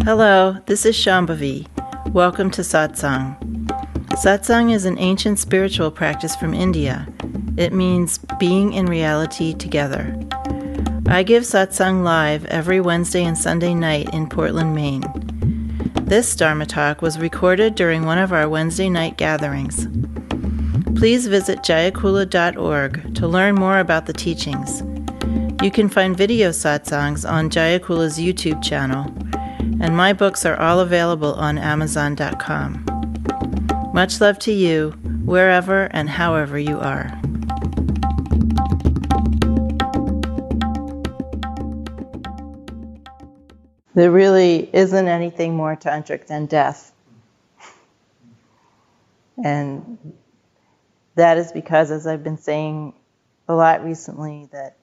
Hello, this is Shambhavi. Welcome to Satsang. Satsang is an ancient spiritual practice from India. It means being in reality together. I give Satsang live every Wednesday and Sunday night in Portland, Maine. This Dharma talk was recorded during one of our Wednesday night gatherings. Please visit jayakula.org to learn more about the teachings. You can find video satsangs on Jayakula's YouTube channel, and my books are all available on Amazon.com. Much love to you, wherever and however you are. There really isn't anything more tantric than death. And that is because, as I've been saying a lot recently, that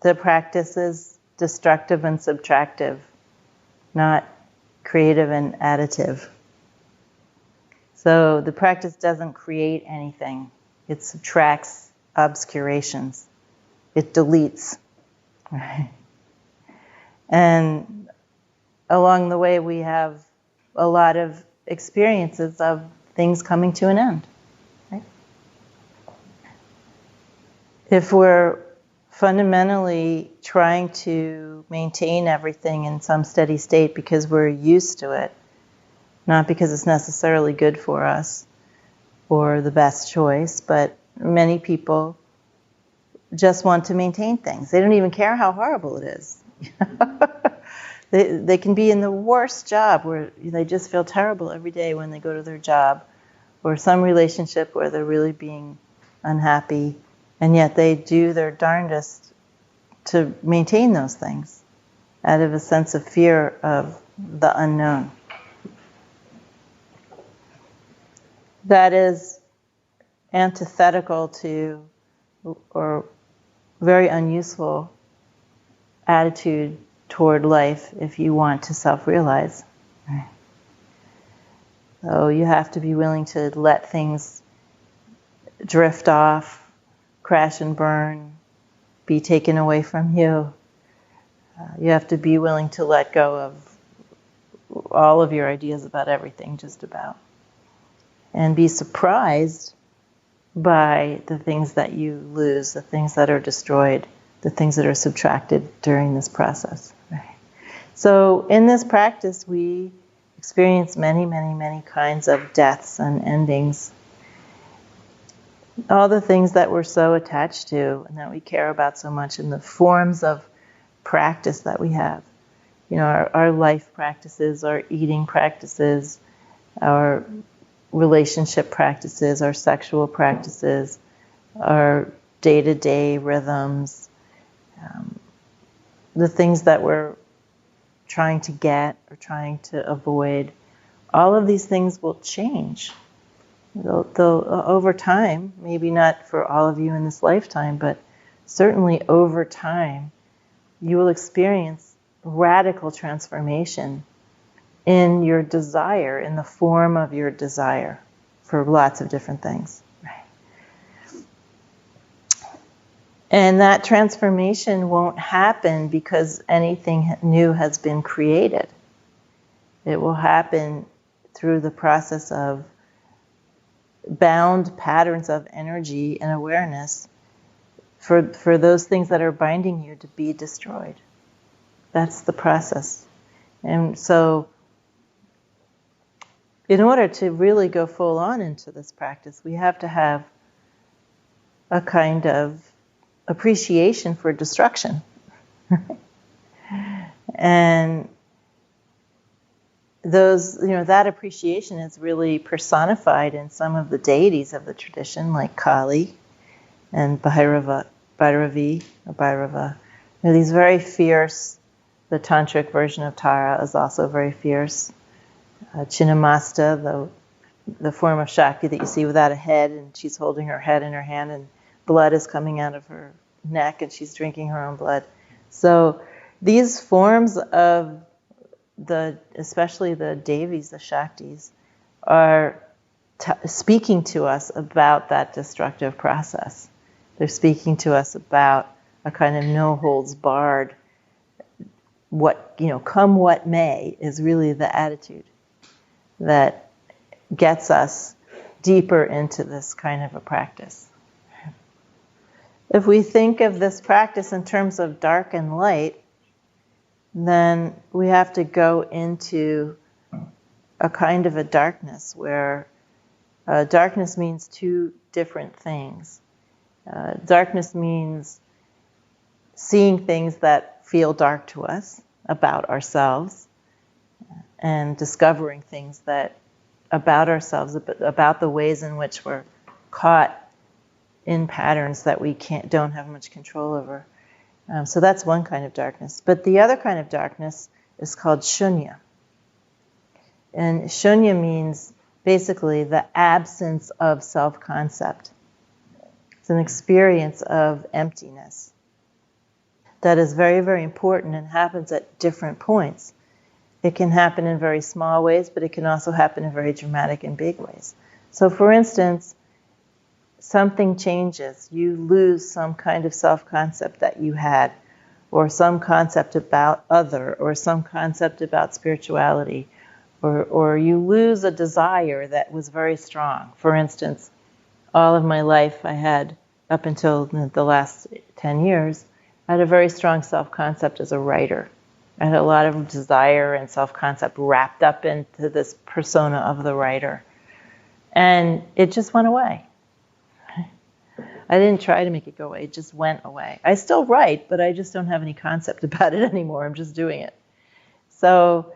the practice is destructive and subtractive, not creative and additive. So the practice doesn't create anything. It subtracts obscurations. It deletes. Right? And along the way, we have a lot of experiences of things coming to an end. Right? If we're fundamentally trying to maintain everything in some steady state because we're used to it, not because it's necessarily good for us or the best choice, but many people just want to maintain things. They don't even care how horrible it is. They can be in the worst job where they just feel terrible every day when they go to their job, or some relationship where they're really being unhappy, and yet they do their darndest to maintain those things out of a sense of fear of the unknown. That is antithetical to, or very unuseful attitude toward life if you want to self-realize. So you have to be willing to let things drift off, crash and burn, be taken away from you. You have to be willing to let go of all of your ideas about everything, just about. And be surprised by the things that you lose, the things that are destroyed, the things that are subtracted during this process. Right? So in this practice, we experience many, many, many kinds of deaths and endings. All the things that we're so attached to and that we care about so much, in the forms of practice that we have. You know, our life practices, our eating practices, our relationship practices, our sexual practices, our day-to-day rhythms, the things that we're trying to get or trying to avoid. All of these things will change. They'll over time, maybe not for all of you in this lifetime, but certainly over time, you will experience radical transformation in your desire, in the form of your desire for lots of different things. Right? And that transformation won't happen because anything new has been created. It will happen through the process of bound patterns of energy and awareness for those things that are binding you to be destroyed. That's the process. And so in order to really go full on into this practice, we have to have a kind of appreciation for destruction. And that appreciation is really personified in some of the deities of the tradition, like Kali and Bhairava. These very fierce. The tantric version of Tara is also very fierce. Chinnamasta, the form of Shakti that you see without a head, and she's holding her head in her hand, and blood is coming out of her neck, and she's drinking her own blood. So these forms of especially the Devis, the Shaktis, are speaking to us about that destructive process. They're speaking to us about a kind of no holds barred come what may, is really the attitude that gets us deeper into this kind of a practice. If we think of this practice in terms of dark and light, then we have to go into a kind of a darkness where darkness means two different things. Darkness means seeing things that feel dark to us about ourselves, and discovering things that about ourselves, about the ways in which we're caught in patterns that we don't have much control over. So that's one kind of darkness. But the other kind of darkness is called shunya. And shunya means basically the absence of self-concept. It's an experience of emptiness that is very, very important and happens at different points. It can happen in very small ways, but it can also happen in very dramatic and big ways. So for instance, something changes. You lose some kind of self-concept that you had, or some concept about other, or some concept about spirituality, or you lose a desire that was very strong. For instance, all of my life I had, up until the last 10 years, I had a very strong self-concept as a writer. I had a lot of desire and self-concept wrapped up into this persona of the writer. And it just went away. I didn't try to make it go away. It just went away. I still write, but I just don't have any concept about it anymore. I'm just doing it. So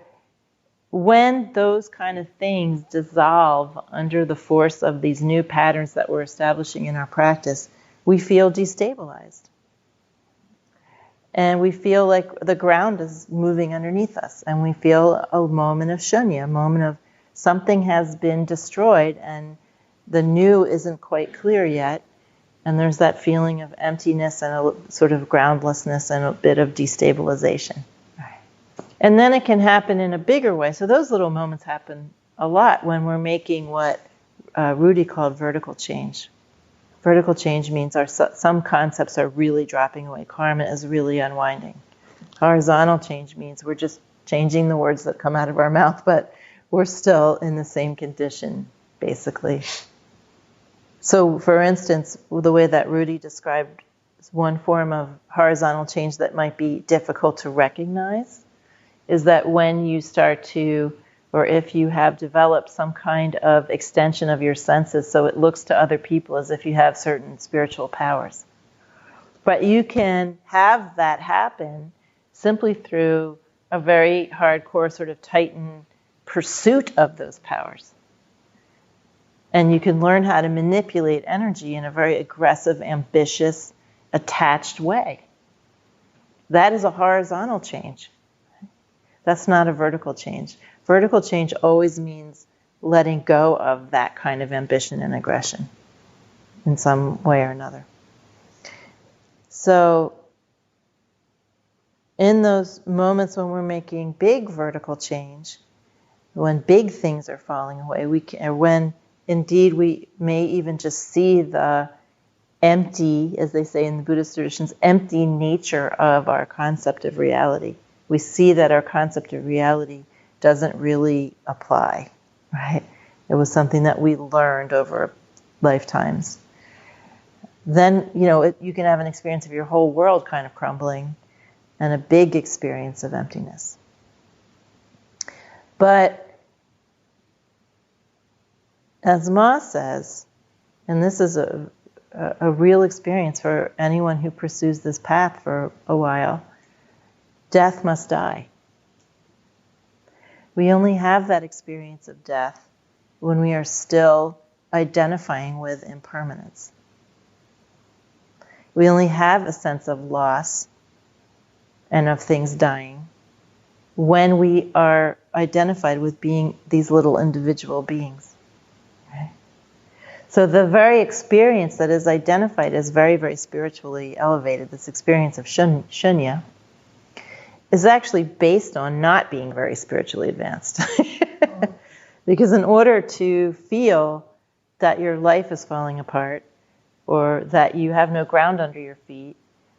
when those kind of things dissolve under the force of these new patterns that we're establishing in our practice, we feel destabilized. And we feel like the ground is moving underneath us. And we feel a moment of shunya, a moment of something has been destroyed and the new isn't quite clear yet. And there's that feeling of emptiness and a sort of groundlessness and a bit of destabilization. And then it can happen in a bigger way. So those little moments happen a lot when we're making what Rudy called vertical change. Vertical change means some concepts are really dropping away. Karma is really unwinding. Horizontal change means we're just changing the words that come out of our mouth, but we're still in the same condition, basically. So, for instance, the way that Rudy described one form of horizontal change that might be difficult to recognize is that when you start to, or if you have developed some kind of extension of your senses, so it looks to other people as if you have certain spiritual powers. But you can have that happen simply through a very hardcore sort of tightened pursuit of those powers. And you can learn how to manipulate energy in a very aggressive, ambitious, attached way. That is a horizontal change. That's not a vertical change. Vertical change always means letting go of that kind of ambition and aggression in some way or another. So in those moments when we're making big vertical change, when big things are falling away, when indeed we may even just see the empty, as they say in the Buddhist traditions, empty nature of our concept of reality. We see that our concept of reality doesn't really apply, right? It was something that we learned over lifetimes. Then, you can have an experience of your whole world kind of crumbling and a big experience of emptiness. But as Ma says, and this is a real experience for anyone who pursues this path for a while, death must die. We only have that experience of death when we are still identifying with impermanence. We only have a sense of loss and of things dying when we are identified with being these little individual beings. Okay? So the very experience that is identified as very, very spiritually elevated, this experience of shunya, is actually based on not being very spiritually advanced. Because in order to feel that your life is falling apart, or that you have no ground under your feet,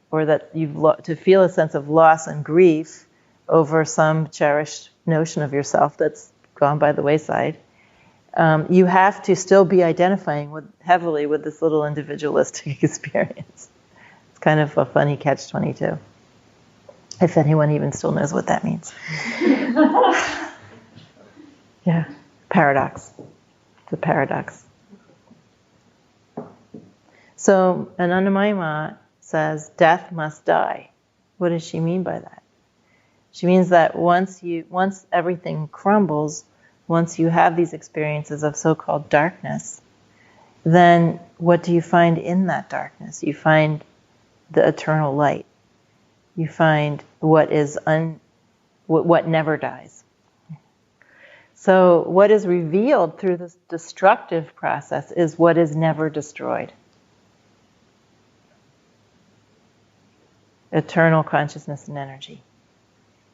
or that to feel a sense of loss and grief over some cherished notion of yourself that's gone by the wayside, you have to still be identifying heavily with this little individualistic experience. It's kind of a funny catch-22, if anyone even still knows what that means. Yeah, paradox. It's a paradox. So Anandamayi says, death must die. What does she mean by that? She means that once everything crumbles, once you have these experiences of so-called darkness, then what do you find in that darkness? You find the eternal light. You find what never dies. So what is revealed through this destructive process is what is never destroyed. Eternal consciousness and energy.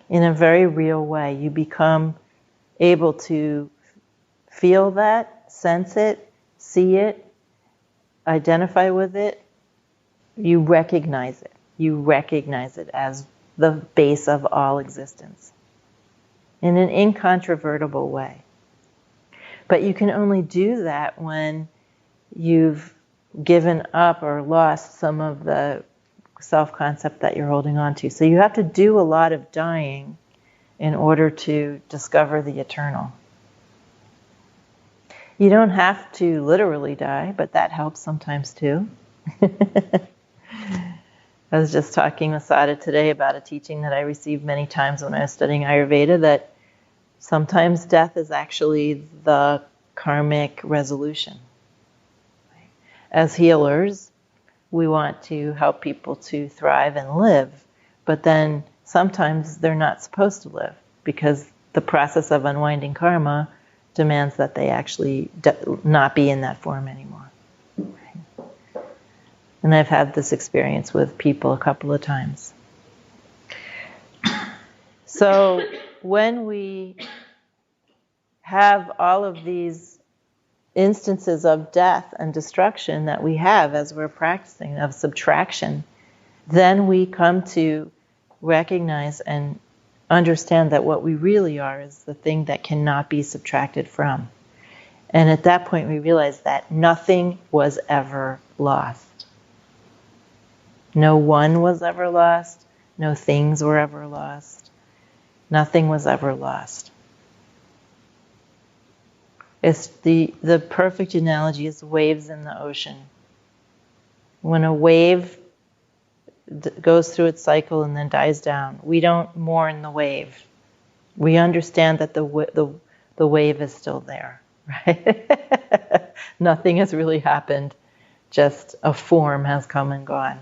In a very real way, you become able to feel that, sense it, see it, identify with it. You recognize it. You recognize it as the base of all existence in an incontrovertible way. But you can only do that when you've given up or lost some of the self-concept that you're holding on to. So you have to do a lot of dying in order to discover the eternal. You don't have to literally die, but that helps sometimes too. I was just talking with Sada today about a teaching that I received many times when I was studying Ayurveda, that sometimes death is actually the karmic resolution. As healers, we want to help people to thrive and live, but then sometimes they're not supposed to live because the process of unwinding karma demands that they actually not be in that form anymore. And I've had this experience with people a couple of times. So when we have all of these instances of death and destruction that we have as we're practicing, of subtraction, then we come to recognize and understand that what we really are is the thing that cannot be subtracted from. And at that point we realize that nothing was ever lost. No one was ever lost. No things were ever lost. Nothing was ever lost. It's the perfect analogy is waves in the ocean. When a wave goes through its cycle and then dies down, we don't mourn the wave. We understand that the wave is still there, right? Nothing has really happened. Just a form has come and gone.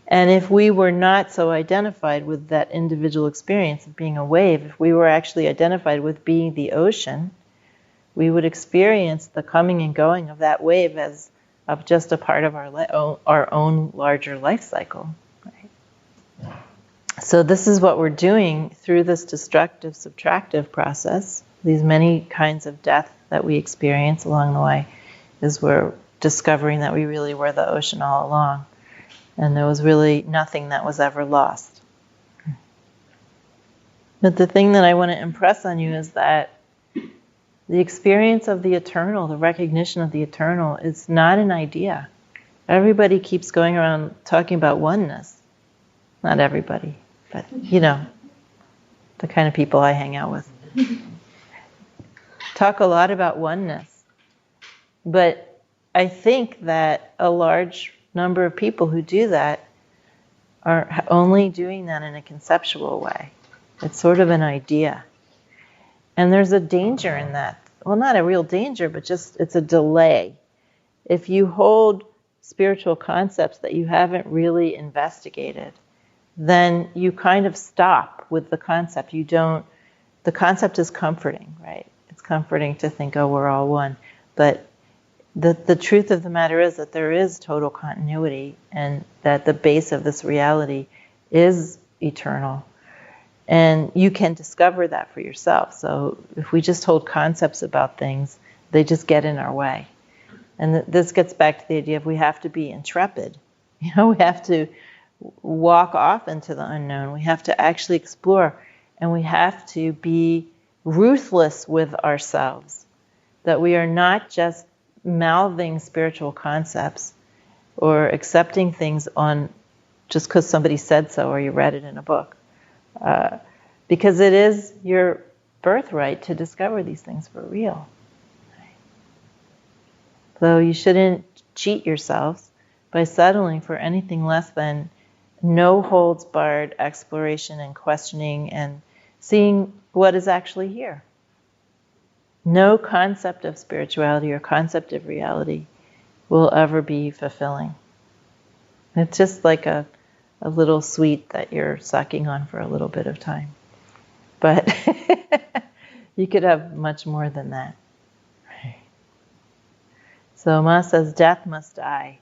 And if we were not so identified with that individual experience of being a wave, if we were actually identified with being the ocean, we would experience the coming and going of that wave as of just a part of our own larger life cycle. Right? So this is what we're doing through this destructive, subtractive process. These many kinds of death that we experience along the way is we're discovering that we really were the ocean all along. And there was really nothing that was ever lost. But the thing that I want to impress on you is that the experience of the eternal, the recognition of the eternal, is not an idea. Everybody keeps going around talking about oneness. Not everybody, but the kind of people I hang out with. Talk a lot about oneness. But I think that a large number of people who do that are only doing that in a conceptual way. It's sort of an idea. And there's a danger in that. Well, not a real danger, but just it's a delay. If you hold spiritual concepts that you haven't really investigated, then you kind of stop with the concept. The concept is comforting, right? It's comforting to think, oh, we're all one. But the truth of the matter is that there is total continuity and that the base of this reality is eternal. And you can discover that for yourself. So if we just hold concepts about things, they just get in our way. And this gets back to the idea of we have to be intrepid. We have to walk off into the unknown. We have to actually explore, and we have to be ruthless with ourselves, that we are not just mouthing spiritual concepts or accepting things on just because somebody said so or you read it in a book. Because it is your birthright to discover these things for real. So you shouldn't cheat yourselves by settling for anything less than no holds barred exploration and questioning and seeing what is actually here. No concept of spirituality or concept of reality will ever be fulfilling. It's just like a little sweet that you're sucking on for a little bit of time. But you could have much more than that. So Ma says death must die.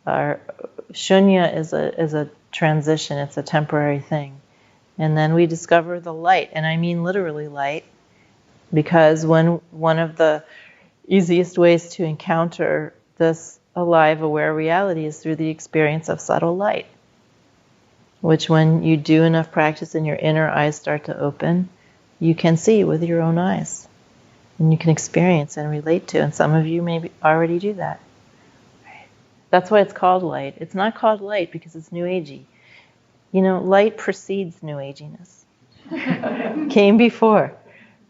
Our shunya is a transition, it's a temporary thing. And then we discover the light, and I mean literally light, because one of the easiest ways to encounter this alive, aware reality is through the experience of subtle light, which when you do enough practice and your inner eyes start to open, you can see with your own eyes. And you can experience and relate to, and some of you maybe already do that. That's why it's called light. It's not called light because it's New Agey. Light precedes New Aginess. Came before.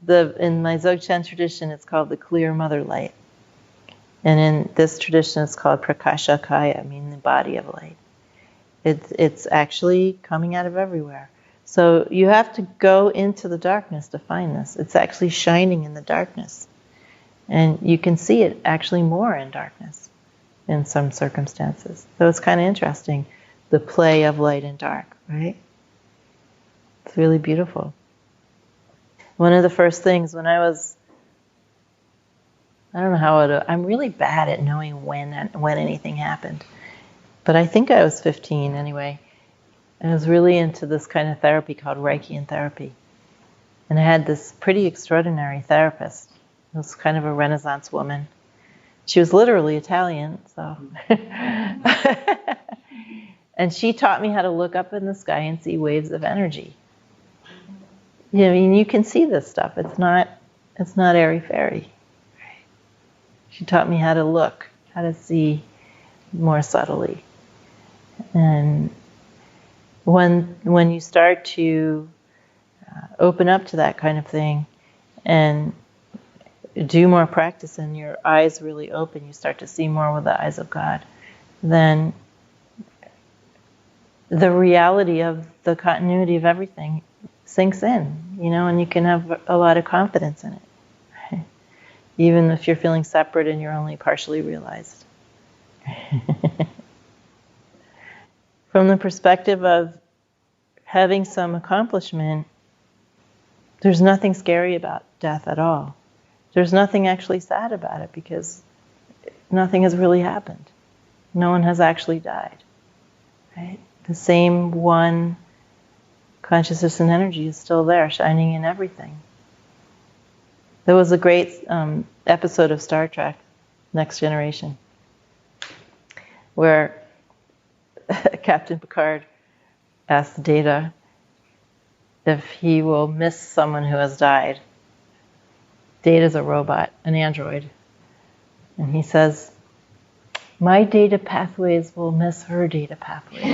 In my Dzogchen tradition, it's called the clear mother light. And in this tradition, it's called Prakasha Kaya, meaning the body of light. It's actually coming out of everywhere. So you have to go into the darkness to find this. It's actually shining in the darkness. And you can see it actually more in darkness in some circumstances. So it's kind of interesting, the play of light and dark, right? It's really beautiful. One of the first things when I don't know how I'm really bad at knowing when anything happened. But I think I was 15 anyway. I was really into this kind of therapy called Reichian therapy. And I had this pretty extraordinary therapist. It was kind of a Renaissance woman. She was literally Italian, so. And she taught me how to look up in the sky and see waves of energy. You can see this stuff. It's not airy-fairy. She taught me how to look, how to see more subtly. And when you start to open up to that kind of thing and do more practice and your eyes really open, you start to see more with the eyes of God, then the reality of the continuity of everything sinks in, and you can have a lot of confidence in it. Right? Even if you're feeling separate and you're only partially realized. From the perspective of having some accomplishment, there's nothing scary about death at all. There's nothing actually sad about it because nothing has really happened. No one has actually died. Right? The same one consciousness and energy is still there, shining in everything. There was a great episode of Star Trek, Next Generation, where Captain Picard asked Data if he will miss someone who has died. Data's a robot, an android. And he says, my data pathways will miss her data pathways.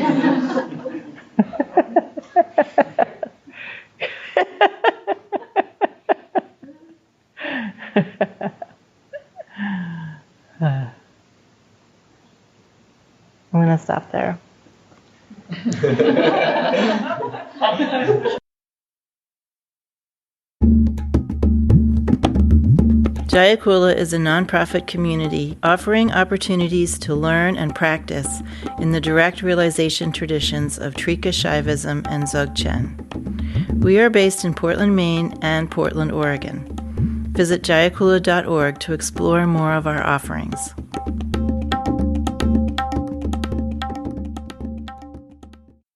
I'm going to stop there. Jayakula is a nonprofit community offering opportunities to learn and practice in the direct realization traditions of Trika Shaivism and Dzogchen. We are based in Portland, Maine and Portland, Oregon. Visit jayakula.org to explore more of our offerings.